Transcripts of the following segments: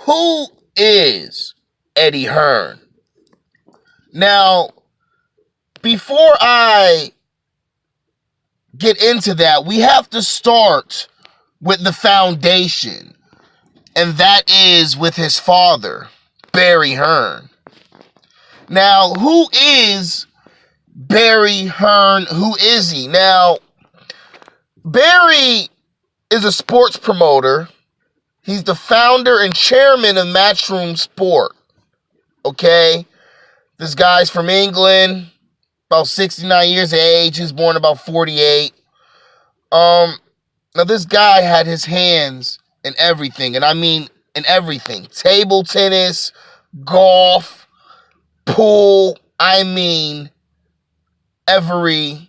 Who is Eddie Hearn? Now, before I get into that, we have to start with the foundation, and that is with his father, Barry Hearn. Now, who is Barry Hearn? Who is he? Now, Barry is a sports promoter. He's the founder and chairman of Matchroom Sport. Okay? This guy's from England, about 69 years of age. He was born about 48. Now this guy had his hands in everything, and I mean in everything. Table tennis, golf, pool, I mean everything.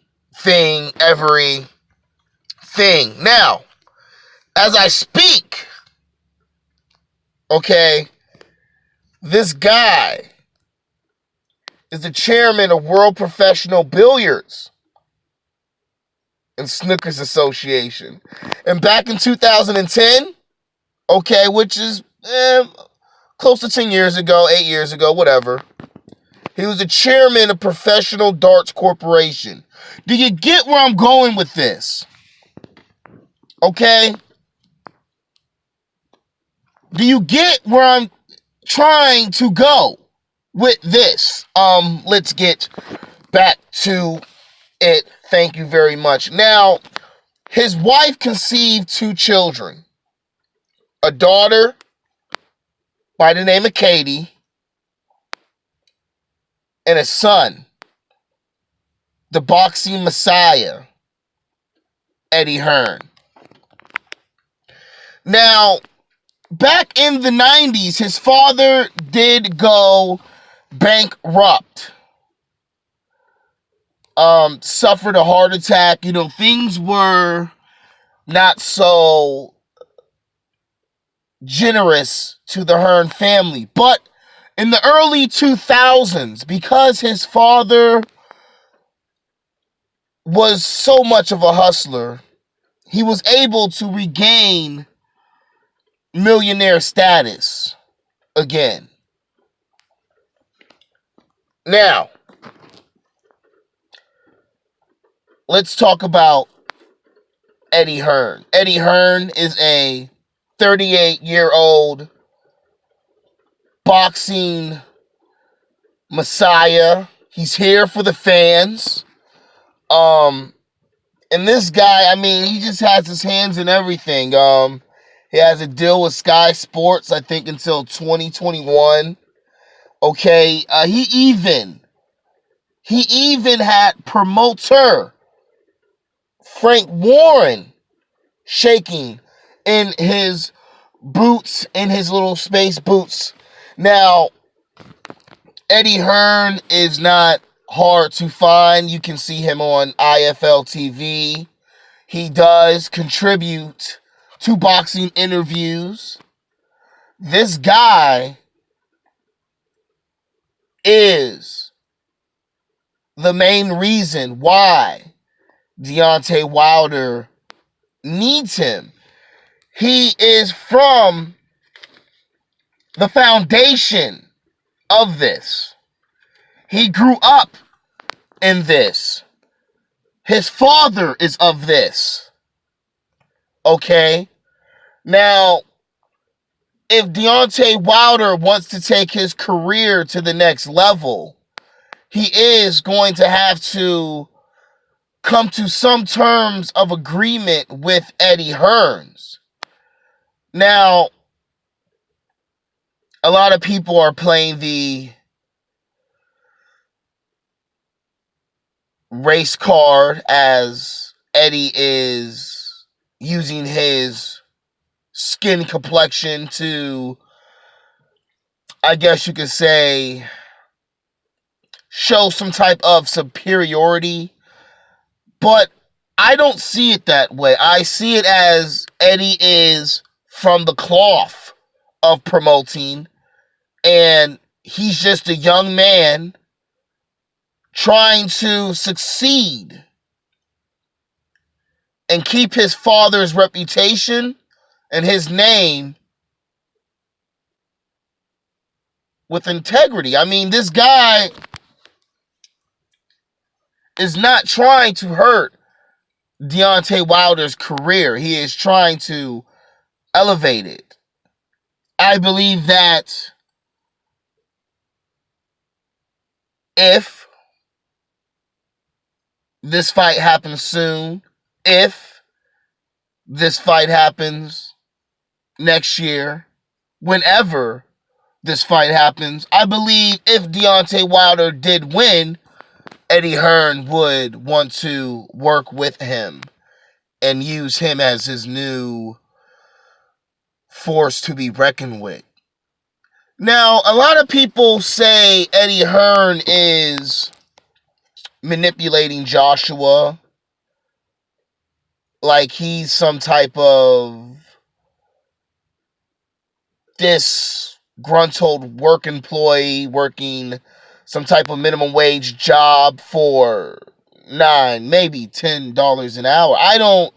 Now, as I speak, okay, this guy is the chairman of World Professional Billiards and Snookers Association. And back in 2010, okay, which is close to 10 years ago, 8 years ago, whatever, he was the chairman of Professional Darts Corporation. Do you get where I'm going with this? Okay? Do you get where I'm trying to go with this? Let's get back to it. Thank you very much. Now, his wife conceived 2 children. A daughter by the name of Katie, and a son, the boxing messiah, Eddie Hearn. Now, back in the 90s, his father did go bankrupt. Suffered a heart attack. You know, things were not so generous to the Hearn family. But in the early 2000s, because his father was so much of a hustler, he was able to regain millionaire status again. Now, let's talk about Eddie Hearn. Eddie Hearn is a 38-year-old boxing messiah. He's here for the fans. And this guy, I mean, he just has his hands in everything. He has a deal with Sky Sports, I think, until 2021. Okay, he even had promoter Frank Warren shaking in his boots, in his little space boots. Now, Eddie Hearn is not hard to find. You can see him on IFL TV. He does contribute to boxing interviews. This guy is the main reason why Deontay Wilder needs him. He is from the foundation of this. He grew up in this. His father is of this. Okay? Now, if Deontay Wilder wants to take his career to the next level, he is going to have to come to some terms of agreement with Eddie Hearns. Now, a lot of people are playing the race card as Eddie is using his skin complexion to, I guess you could say, show some type of superiority. But I don't see it that way. I see it as Eddie is from the cloth of promoting, and he's just a young man trying to succeed and keep his father's reputation and his name with integrity. I mean, this guy is not trying to hurt Deontay Wilder's career. He is trying to elevate it. I believe that if this fight happens soon, if this fight happens next year, whenever this fight happens, I believe if Deontay Wilder did win, Eddie Hearn would want to work with him and use him as his new force to be reckoned with. Now, a lot of people say Eddie Hearn is manipulating Joshua like he's some type of disgruntled work employee working some type of minimum wage job for $9, maybe $10 an hour. I don't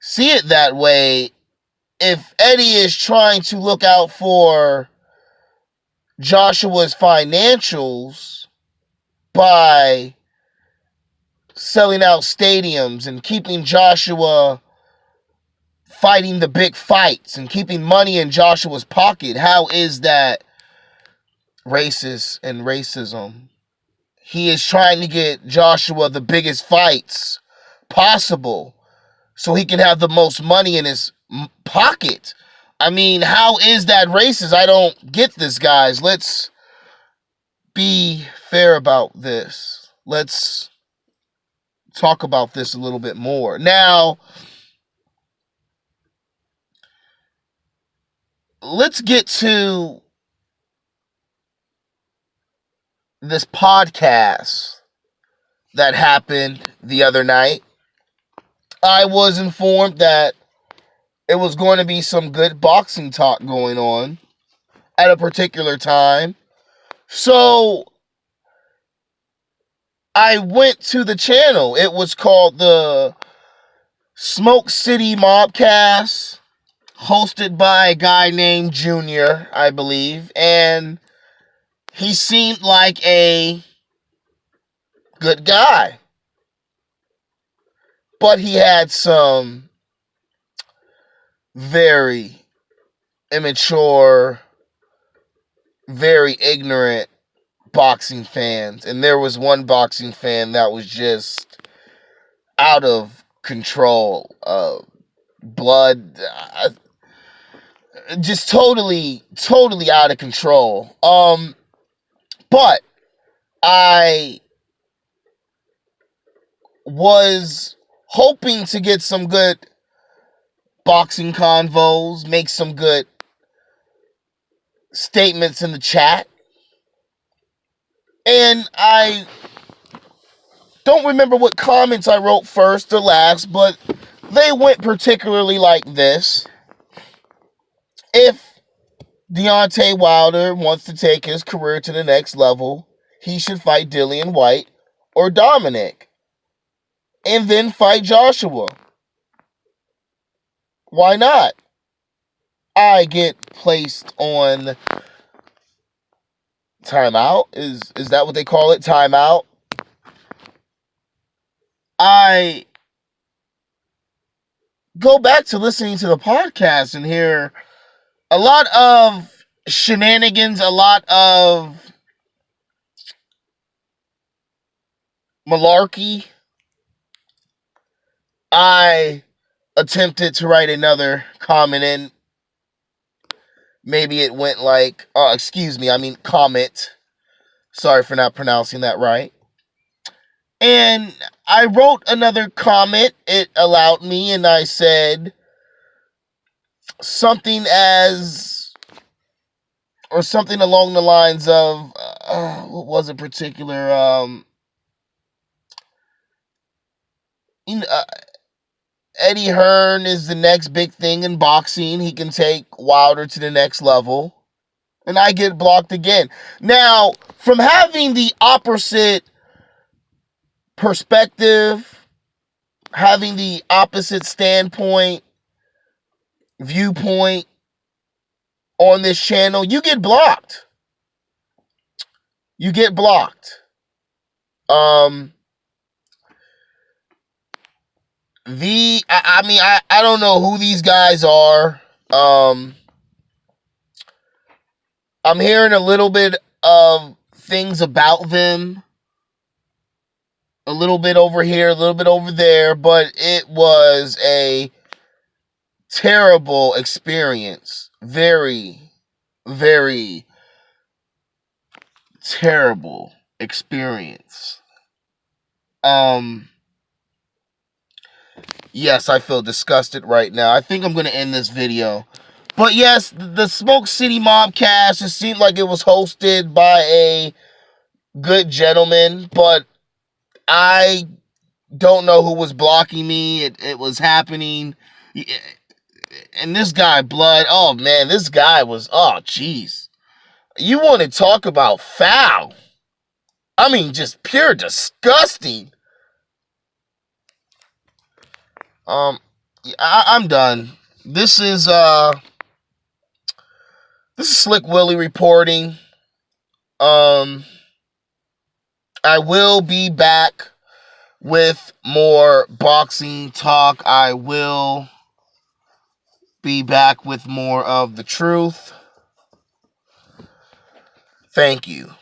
see it that way. If Eddie is trying to look out for Joshua's financials by selling out stadiums and keeping Joshua fighting the big fights and keeping money in Joshua's pocket, how is that racist and racism? He is trying to get Joshua the biggest fights possible so he can have the most money in his pocket. I mean, how is that racist? I don't get this, guys. Let's be fair about this. Let's talk about this a little bit more. Now, let's get to this podcast that happened the other night. I was informed that it was going to be some good boxing talk going on at a particular time. So I went to the channel. It was called the Smoke City Mobcast, hosted by a guy named Junior, I believe. And he seemed like a good guy. But he had some very immature, very ignorant boxing fans. And there was one boxing fan that was just out of control. Blood, just totally out of control. But I was hoping to get some good boxing convos, make some good statements in the chat. And I don't remember what comments I wrote first or last, but they went particularly like this. If Deontay Wilder wants to take his career to the next level, he should fight Dillian Whyte or Dominic, and then fight Joshua. Why not? I get placed on timeout. Is that what they call it? Timeout. I go back to listening to the podcast and hear a lot of shenanigans, a lot of malarkey. I attempted to write another comment in. Maybe it went like, comment. Sorry for not pronouncing that right. And I wrote another comment. It allowed me, and I said something something along the lines of, what was it particular? Eddie Hearn is the next big thing in boxing. He can take Wilder to the next level. And I get blocked again. Now, from having the opposite perspective, having the opposite standpoint, viewpoint on this channel, you get blocked. you get blocked. I don't know who these guys are. I'm hearing a little bit of things about them. A little bit over here, a little bit over there, but it was a terrible experience. Very, very terrible experience. Yes, I feel disgusted right now. I think I'm going to end this video. But yes, the Smoke City Mobcast, it seemed like it was hosted by a good gentleman, but I don't know who was blocking me. It was happening. And this guy, Blood, oh man, this guy was, oh jeez. You want to talk about foul? I mean, just pure disgusting. I'm done. This is Slick Willie reporting. I will be back with more boxing talk. I will be back with more of the truth. Thank you.